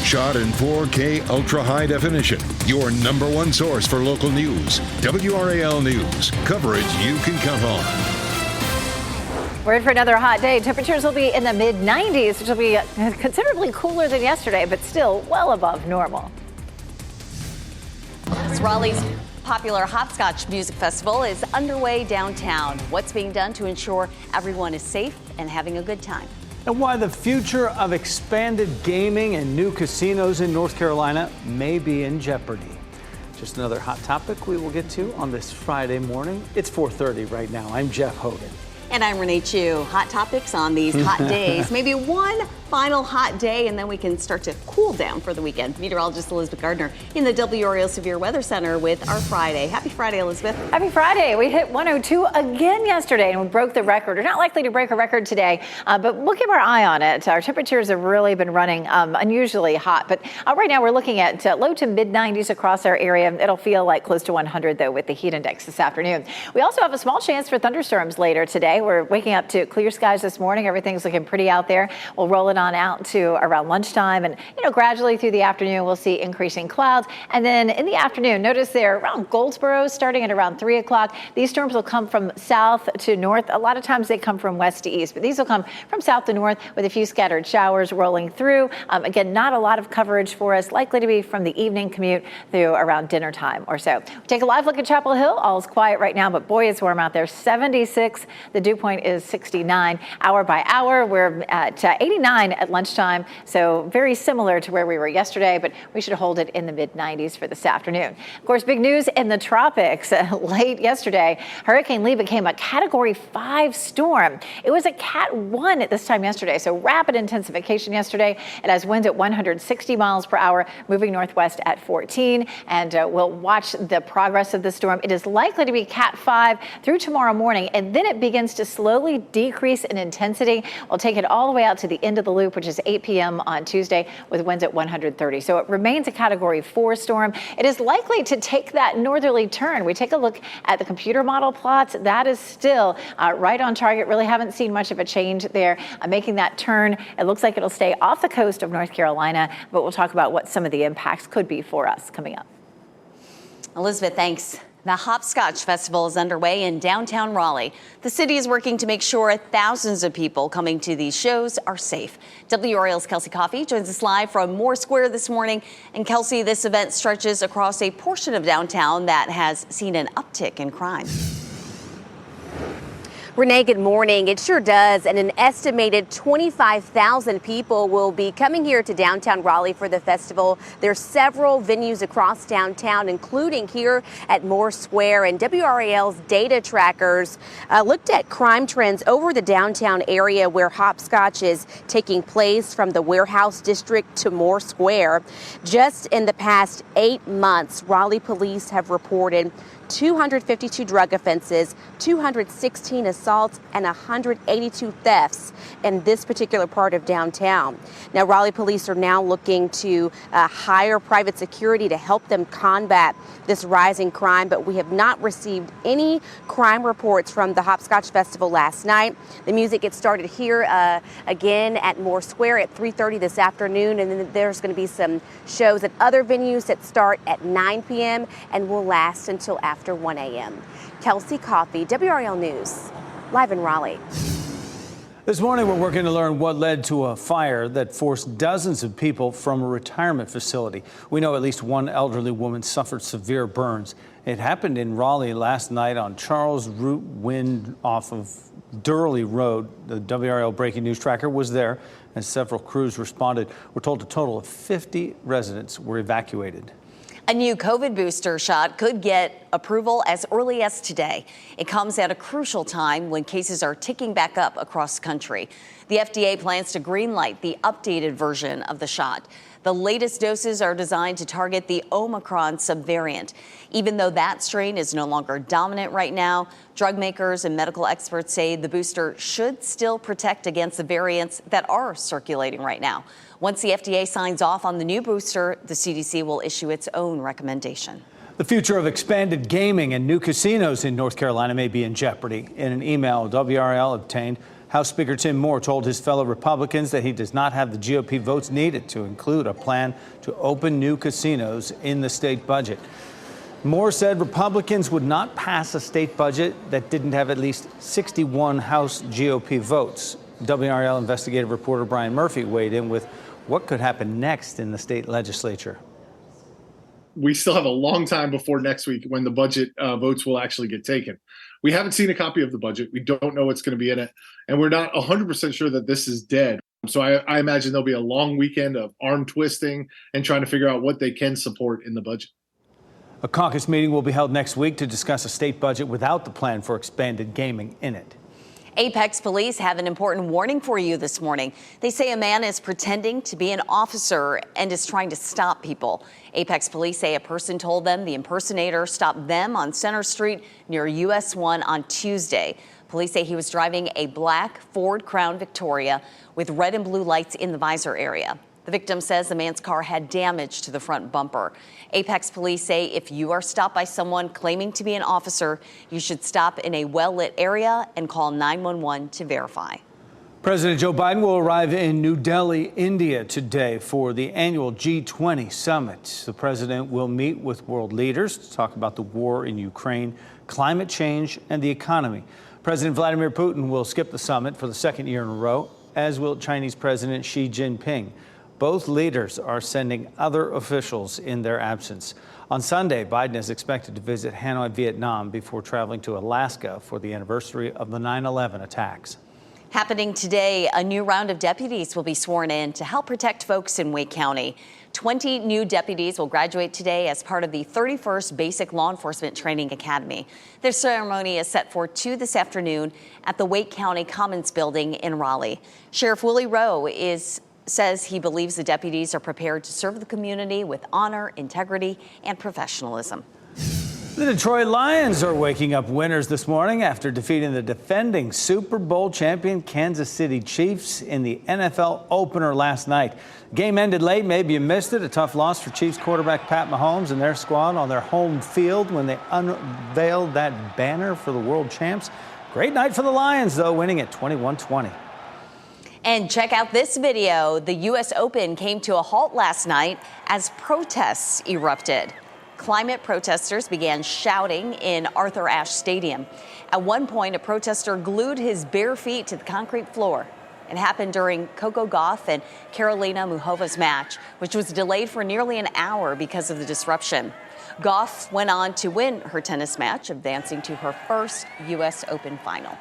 Shot in 4K ultra high definition. Your number one source for local news. WRAL News. Coverage you can count on. We're in for another hot day. Temperatures will be in the mid-90s, which will be considerably cooler than yesterday, but still well above normal. Raleigh's popular Hopscotch Music Festival is underway downtown. What's being done to ensure everyone is safe and having a good time? And why the future of expanded gaming and new casinos in North Carolina may be in jeopardy. Just another hot topic we will get to on this Friday morning. It's 4:30 right now. I'm Jeff Hogan. And I'm Renee Chu. Hot topics on these hot days. Maybe one final hot day, and then we can start to cool down for the weekend. Meteorologist Elizabeth Gardner in the WRAL Severe Weather Center with our Friday. Happy Friday, Elizabeth. Happy Friday. We hit 102 again yesterday, and we broke the record. We're not likely to break a record today, but we'll keep our eye on it. Our temperatures have really been running unusually hot, but right now we're looking at low to mid-90s across our area. It'll feel like close to 100, though, with the heat index this afternoon. We also have a small chance for thunderstorms later today. We're waking up to clear skies this morning. Everything's looking pretty out there. We'll roll it on out to around lunchtime, and gradually through the afternoon we'll see increasing clouds. And then in the afternoon, notice there around Goldsboro, starting at around 3 o'clock, these storms will come from south to north. A lot of times they come from west to east, but these will come from south to north with a few scattered showers rolling through. Again, not a lot of coverage for us, likely to be from the evening commute through around dinner time or so. Take a live look at Chapel Hill. All is quiet right now, but boy, it's warm out there. 76. The dew point is 69. Hour by hour, we're at 89 at lunchtime, so very similar to where we were yesterday, but we should hold it in the mid-90s for this afternoon. Of course, big news in the tropics. Late yesterday, Hurricane Lee became a Category 5 storm. It was a Cat 1 at this time yesterday, so rapid intensification yesterday. It has winds at 160 miles per hour, moving northwest at 14, and we'll watch the progress of the storm. It is likely to be Cat 5 through tomorrow morning, and then it begins to slowly decrease in intensity. We'll take it all the way out to the end of the loop, which is 8 p.m. on Tuesday, with winds at 130. So it remains a Category 4 storm. It is likely to take that northerly turn. We take a look at the computer model plots. That is still right on target. Really haven't seen much of a change there. Making that turn, it looks like it'll stay off the coast of North Carolina, but we'll talk about what some of the impacts could be for us coming up. Elizabeth, thanks. The Hopscotch Festival is underway in downtown Raleigh. The city is working to make sure thousands of people coming to these shows are safe. WRAL's Kelsey Coffey joins us live from Moore Square this morning. And Kelsey, this event stretches across a portion of downtown that has seen an uptick in crime. Renee, good morning. It sure does. And an estimated 25,000 people will be coming here to downtown Raleigh for the festival. There's several venues across downtown, including here at Moore Square. And WRAL's data trackers looked at crime trends over the downtown area where Hopscotch is taking place, from the Warehouse District to Moore Square. Just in the past 8 months, Raleigh police have reported 252 drug offenses, 216 assaults, and 182 thefts in this particular part of downtown. Now, Raleigh police are now looking to hire private security to help them combat this rising crime, but we have not received any crime reports from the Hopscotch Festival last night. The music gets started here again at Moore Square at 3:30 this afternoon, and then there's going to be some shows at other venues that start at 9 p.m. and will last until after 1 a.m. Kelsey Coffey, WRAL News, live in Raleigh. This morning, we're working to learn what led to a fire that forced dozens of people from a retirement facility. We know at least one elderly woman suffered severe burns. It happened in Raleigh last night on Charles Route Wind off of Durley Road. The WRAL Breaking News Tracker was there, and several crews responded. We're told a total of 50 residents were evacuated. A new COVID booster shot could get approval as early as today. It comes at a crucial time when cases are ticking back up across the country. The FDA plans to greenlight the updated version of the shot. The latest doses are designed to target the Omicron subvariant. Even though that strain is no longer dominant right now, drug makers and medical experts say the booster should still protect against the variants that are circulating right now. Once the FDA signs off on the new booster, the CDC will issue its own recommendation. The future of expanded gaming and new casinos in North Carolina may be in jeopardy. In an email WRAL obtained, House Speaker Tim Moore told his fellow Republicans that he does not have the GOP votes needed to include a plan to open new casinos in the state budget. Moore said Republicans would not pass a state budget that didn't have at least 61 House GOP votes. WRAL investigative reporter Brian Murphy weighed in with what could happen next in the state legislature. We still have a long time before next week when the budget votes will actually get taken. We haven't seen a copy of the budget. We don't know what's going to be in it. And we're not 100% sure that this is dead. So I imagine there'll be a long weekend of arm twisting and trying to figure out what they can support in the budget. A caucus meeting will be held next week to discuss a state budget without the plan for expanded gaming in it. Apex police have an important warning for you this morning. They say a man is pretending to be an officer and is trying to stop people. Apex police say a person told them the impersonator stopped them on Center Street near US 1 on Tuesday. Police say he was driving a black Ford Crown Victoria with red and blue lights in the visor area. The victim says the man's car had damage to the front bumper. Apex police say if you are stopped by someone claiming to be an officer, you should stop in a well-lit area and call 911 to verify. President Joe Biden will arrive in New Delhi, India today for the annual G20 summit. The president will meet with world leaders to talk about the war in Ukraine, climate change, and the economy. President Vladimir Putin will skip the summit for the second year in a row, as will Chinese President Xi Jinping. Both leaders are sending other officials in their absence. On Sunday, Biden is expected to visit Hanoi, Vietnam, before traveling to Alaska for the anniversary of the 9/11 attacks. Happening today, a new round of deputies will be sworn in to help protect folks in Wake County. 20 new deputies will graduate today as part of the 31st Basic Law Enforcement Training Academy. Their ceremony is set for 2 this afternoon at the Wake County Commons Building in Raleigh. Sheriff Willie Rowe says he believes the deputies are prepared to serve the community with honor, integrity, and professionalism. The Detroit Lions are waking up winners this morning after defeating the defending Super Bowl champion Kansas City Chiefs in the NFL opener last night. Game ended late. Maybe you missed it. A tough loss for Chiefs quarterback Pat Mahomes and their squad on their home field when they unveiled that banner for the world champs. Great night for the Lions, though, winning at 21-20. And check out this video. The U.S. Open came to a halt last night as protests erupted. Climate protesters began shouting in Arthur Ashe Stadium. At one point, a protester glued his bare feet to the concrete floor. It happened during Coco Gauff and Karolina Muchova's match, which was delayed for nearly an hour because of the disruption. Gauff went on to win her tennis match, advancing to her first U.S. Open final.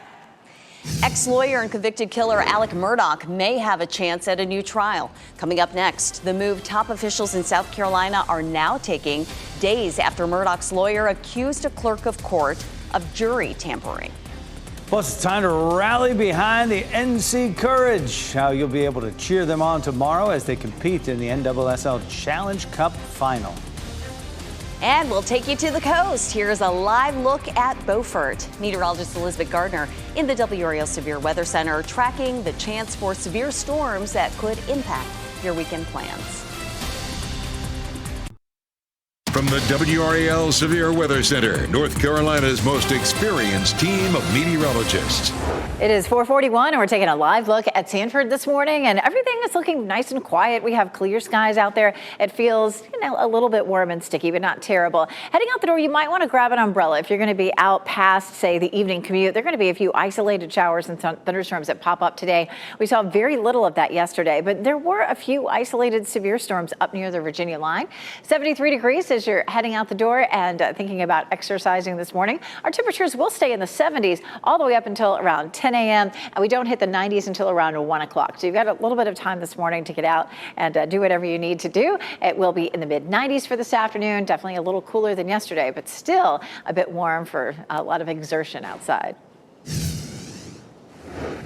Ex-lawyer and convicted killer Alec Murdaugh may have a chance at a new trial. Coming up next, the move top officials in South Carolina are now taking days after Murdaugh's lawyer accused a clerk of court of jury tampering. Plus, it's time to rally behind the NC Courage. How you'll be able to cheer them on tomorrow as they compete in the NSSL Challenge Cup final. And we'll take you to the coast. Here's a live look at Beaufort. Meteorologist Elizabeth Gardner in the WRAL Severe Weather Center tracking the chance for severe storms that could impact your weekend plans. From the WRAL Severe Weather Center, North Carolina's most experienced team of meteorologists. It is 4:41, and we're taking a live look at Sanford this morning, and everything is looking nice and quiet. We have clear skies out there. It feels, a little bit warm and sticky, but not terrible. Heading out the door, you might want to grab an umbrella if you're going to be out past, say, the evening commute. There are going to be a few isolated showers and thunderstorms that pop up today. We saw very little of that yesterday, but there were a few isolated severe storms up near the Virginia line. 73 degrees as you're heading out the door and thinking about exercising this morning. Our temperatures will stay in the 70s all the way up until around 10 a.m. and we don't hit the 90s until around 1 o'clock. So you've got a little bit of time this morning to get out and do whatever you need to do. It will be in the mid-90s for this afternoon, definitely a little cooler than yesterday, but still a bit warm for a lot of exertion outside.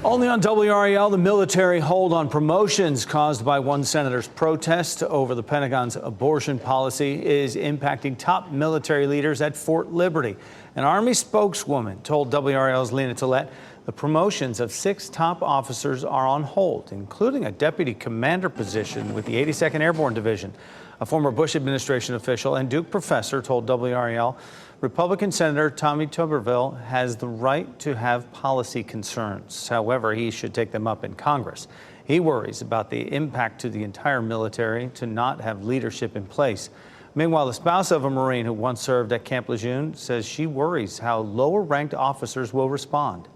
Only on WRAL, the military hold on promotions caused by one senator's protest over the Pentagon's abortion policy is impacting top military leaders at Fort Liberty. An Army spokeswoman told WRAL's Lena Tillett the promotions of 6 top officers are on hold, including a deputy commander position with the 82nd Airborne Division. A former Bush administration official and Duke professor told WRAL Republican Senator Tommy Tuberville has the right to have policy concerns. However, he should take them up in Congress. He worries about the impact to the entire military to not have leadership in place. Meanwhile, the spouse of a Marine who once served at Camp Lejeune says she worries how lower-ranked officers will respond.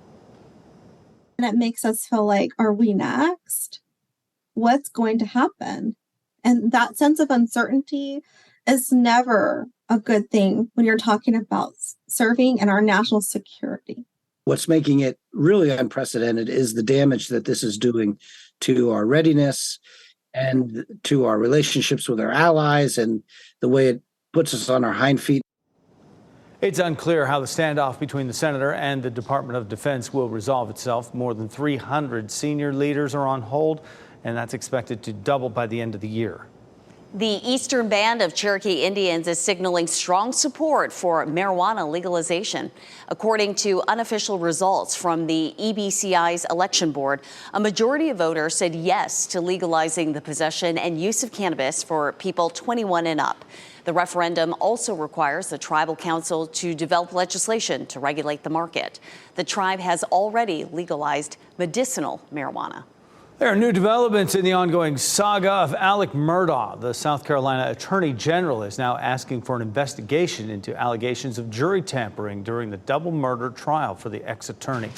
And it makes us feel like, are we next? What's going to happen? And that sense of uncertainty is never a good thing when you're talking about serving and our national security. What's making it really unprecedented is the damage that this is doing to our readiness and to our relationships with our allies and the way it puts us on our hind feet. It's unclear how the standoff between the senator and the Department of Defense will resolve itself. More than 300 senior leaders are on hold, and that's expected to double by the end of the year. The Eastern Band of Cherokee Indians is signaling strong support for marijuana legalization. According to unofficial results from the EBCI's election board, a majority of voters said yes to legalizing the possession and use of cannabis for people 21 and up. The referendum also requires the tribal council to develop legislation to regulate the market. The tribe has already legalized medicinal marijuana. There are new developments in the ongoing saga of Alec Murdaugh. The South Carolina Attorney General is now asking for an investigation into allegations of jury tampering during the double murder trial for the ex-attorney.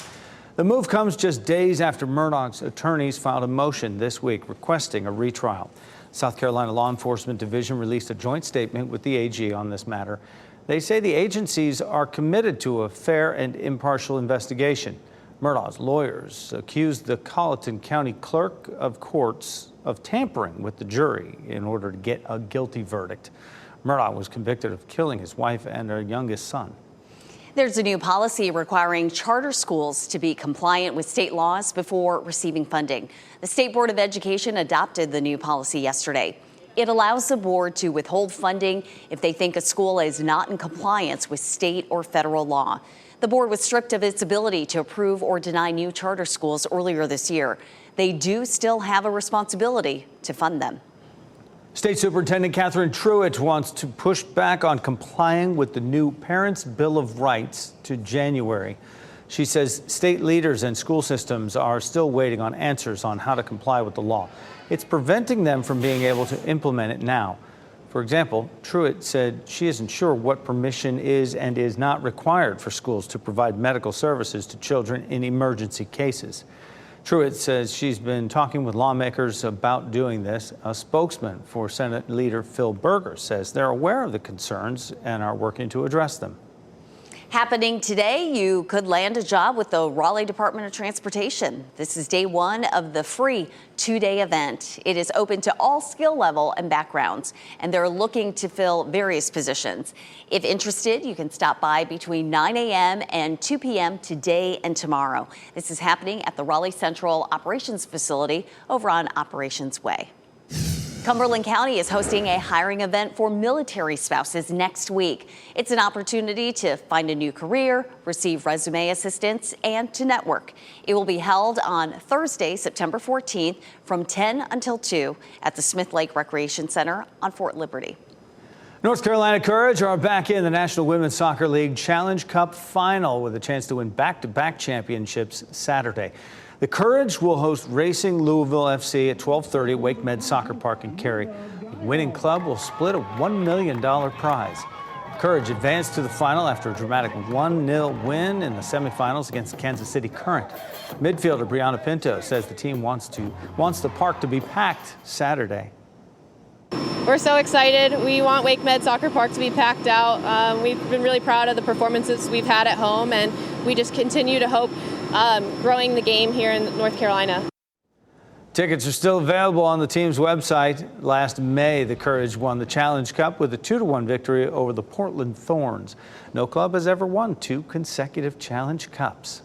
The move comes just days after Murdaugh's attorneys filed a motion this week requesting a retrial. South Carolina Law Enforcement Division released a joint statement with the AG on this matter. They say the agencies are committed to a fair and impartial investigation. Murdaugh's lawyers accused the Colleton County Clerk of Courts of tampering with the jury in order to get a guilty verdict. Murdaugh was convicted of killing his wife and her youngest son. There's a new policy requiring charter schools to be compliant with state laws before receiving funding. The State Board of Education adopted the new policy yesterday. It allows the board to withhold funding if they think a school is not in compliance with state or federal law. The board was stripped of its ability to approve or deny new charter schools earlier this year. They do still have a responsibility to fund them. State Superintendent Catherine Truitt wants to push back on complying with the new Parents' Bill of Rights to January. She says state leaders and school systems are still waiting on answers on how to comply with the law. It's preventing them from being able to implement it now. For example, Truitt said she isn't sure what permission is and is not required for schools to provide medical services to children in emergency cases. Truitt says she's been talking with lawmakers about doing this. A spokesman for Senate leader Phil Berger says they're aware of the concerns and are working to address them. Happening today, you could land a job with the Raleigh Department of Transportation. This is day one of the free two-day event. It is open to all skill level and backgrounds, and they're looking to fill various positions. If interested, you can stop by between 9 a.m. and 2 p.m. today and tomorrow. This is happening at the Raleigh Central Operations Facility over on Operations Way. Cumberland County is hosting a hiring event for military spouses next week. It's an opportunity to find a new career, receive resume assistance, and to network. It will be held on Thursday, September 14th from 10 until 2 at the Smith Lake Recreation Center on Fort Liberty. North Carolina Courage are back in the National Women's Soccer League Challenge Cup final with a chance to win back-to-back championships Saturday. The Courage will host Racing Louisville FC at 12:30 at Wake Med Soccer Park in Cary. The winning club will split a $1 million prize. Courage advanced to the final after a dramatic 1-0 win in the semifinals against Kansas City Current. Midfielder Brianna Pinto says the team wants the park to be packed Saturday. We're so excited. We want Wake Med Soccer Park to be packed out. We've been really proud of the performances we've had at home, and we just continue to hope growing the game here in North Carolina. Tickets are still available on the team's website. Last May, the Courage won the Challenge Cup with a 2-1 victory over the Portland Thorns. No club has ever won 2 consecutive Challenge Cups.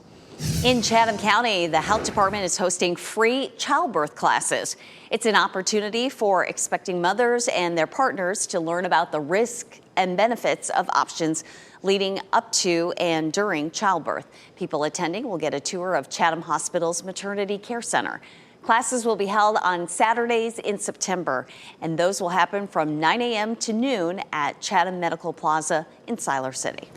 In Chatham County, the health department is hosting free childbirth classes. It's an opportunity for expecting mothers and their partners to learn about the risks and benefits of options leading up to and during childbirth. People attending will get a tour of Chatham Hospital's Maternity Care Center. Classes will be held on Saturdays in September, and those will happen from 9 a.m. to noon at Chatham Medical Plaza in Siler City.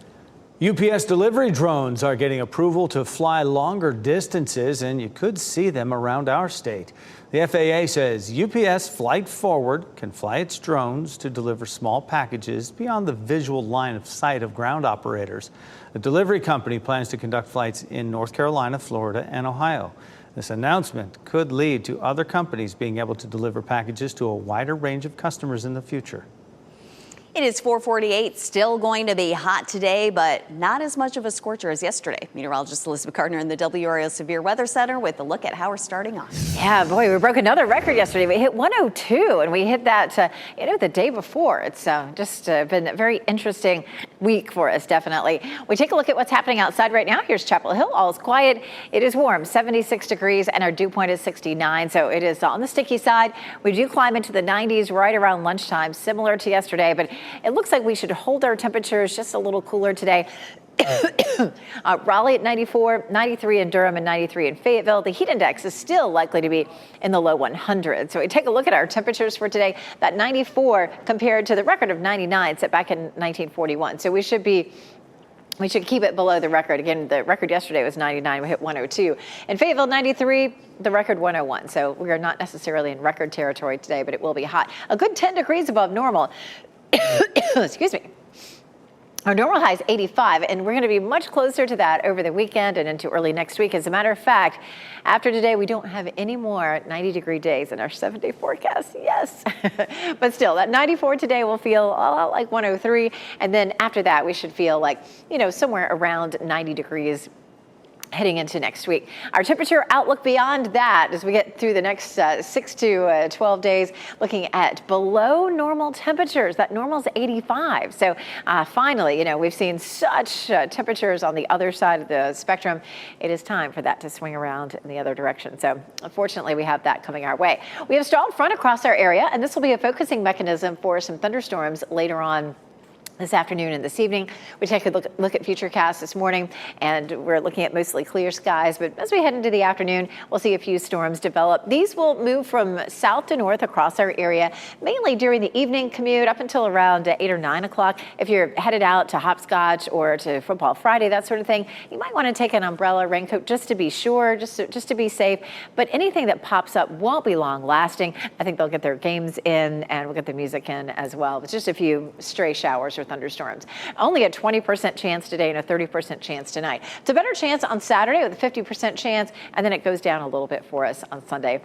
UPS delivery drones are getting approval to fly longer distances, and you could see them around our state. The FAA says UPS Flight Forward can fly its drones to deliver small packages beyond the visual line of sight of ground operators. The delivery company plans to conduct flights in North Carolina, Florida, and Ohio. This announcement could lead to other companies being able to deliver packages to a wider range of customers in the future. It is 4:48, still going to be hot today, but not as much of a scorcher as yesterday. Meteorologist Elizabeth Gardner in the WRAL Severe Weather Center with a look at how we're starting off. Yeah, boy, we broke another record yesterday. We hit 102, and we hit that, the day before. It's just been a very interesting week for us, definitely. We take a look at what's happening outside right now. Here's Chapel Hill. All is quiet. It is warm, 76 degrees, and our dew point is 69, so it is on the sticky side. We do climb into the 90s right around lunchtime, similar to yesterday, but it looks like we should hold our temperatures just a little cooler today. Raleigh at 94, 93 in Durham, and 93 in Fayetteville. The heat index is still likely to be in the low 100s. So we take a look at our temperatures for today. That 94 compared to the record of 99 set back in 1941. So we should keep it below the record. Again, the record yesterday was 99. We hit 102. In Fayetteville, 93, the record 101. So we are not necessarily in record territory today, but it will be hot. A good 10 degrees above normal. Excuse me. Our normal high is 85, and we're going to be much closer to that over the weekend and into early next week. As a matter of fact, after today, we don't have any more 90-degree days in our 7-day forecast. Yes. But still, that 94 today will feel a lot like 103. And then after that, we should feel like, somewhere around 90 degrees heading into next week. Our temperature outlook beyond that as we get through the next 6 to 12 days, looking at below normal temperatures. That normal is 85. So finally, we've seen such temperatures on the other side of the spectrum. It is time for that to swing around in the other direction. So unfortunately, we have that coming our way. We have a stalled front across our area, and this will be a focusing mechanism for some thunderstorms later on this afternoon and this evening. We take a look at Futurecast this morning, and we're looking at mostly clear skies. But as we head into the afternoon, we'll see a few storms develop. These will move from south to north across our area, mainly during the evening commute up until around 8 or 9 o'clock. If you're headed out to hopscotch or to football Friday, that sort of thing, you might want to take an umbrella, raincoat, just to be sure, just to be safe. But anything that pops up won't be long lasting. I think they'll get their games in, and we'll get the music in as well. It's just a few stray showers or thunderstorms. Only a 20% chance today and a 30% chance tonight. It's a better chance on Saturday with a 50% chance, and then it goes down a little bit for us on Sunday.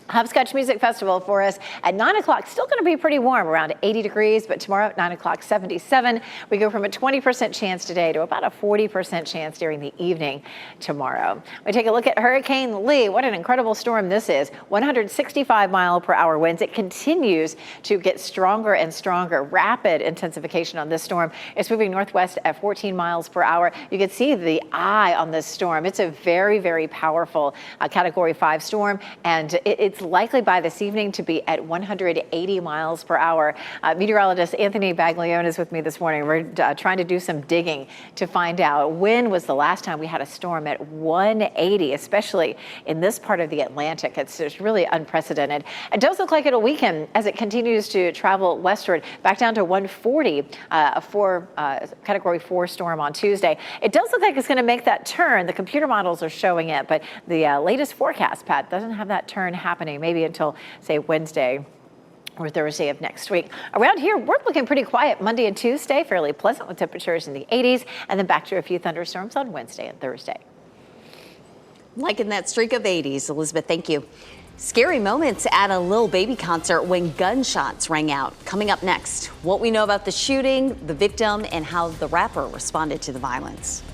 Hopscotch Music Festival for us at 9 o'clock. Still going to be pretty warm, around 80 degrees, but tomorrow at 9 o'clock, 77. We go from a 20% chance today to about a 40% chance during the evening tomorrow. We take a look at Hurricane Lee. What an incredible storm this is. 165-mile-per-hour winds. It continues to get stronger and stronger. Rapid intensification on this storm. It's moving northwest at 14 miles per hour. You can see the eye on this storm. It's a very, very powerful Category 5 storm, and it's likely by this evening to be at 180 miles per hour. Meteorologist Anthony Baglione is with me this morning. We're trying to do some digging to find out when was the last time we had a storm at 180, especially in this part of the Atlantic. It's just really unprecedented. It does look like it'll weaken as it continues to travel westward, back down to 140, a Category 4 storm on Tuesday. It does look like it's going to make that turn. The computer models are showing it, but the latest forecast, Pat, doesn't have that turn happening maybe until, say, Wednesday or Thursday of next week. Around here, we're looking pretty quiet Monday and Tuesday, fairly pleasant with temperatures in the 80s, and then back to a few thunderstorms on Wednesday and Thursday. Liking that streak of 80s, Elizabeth, thank you. Scary moments at a Lil Baby concert when gunshots rang out. Coming up next, what we know about the shooting, the victim, and how the rapper responded to the violence.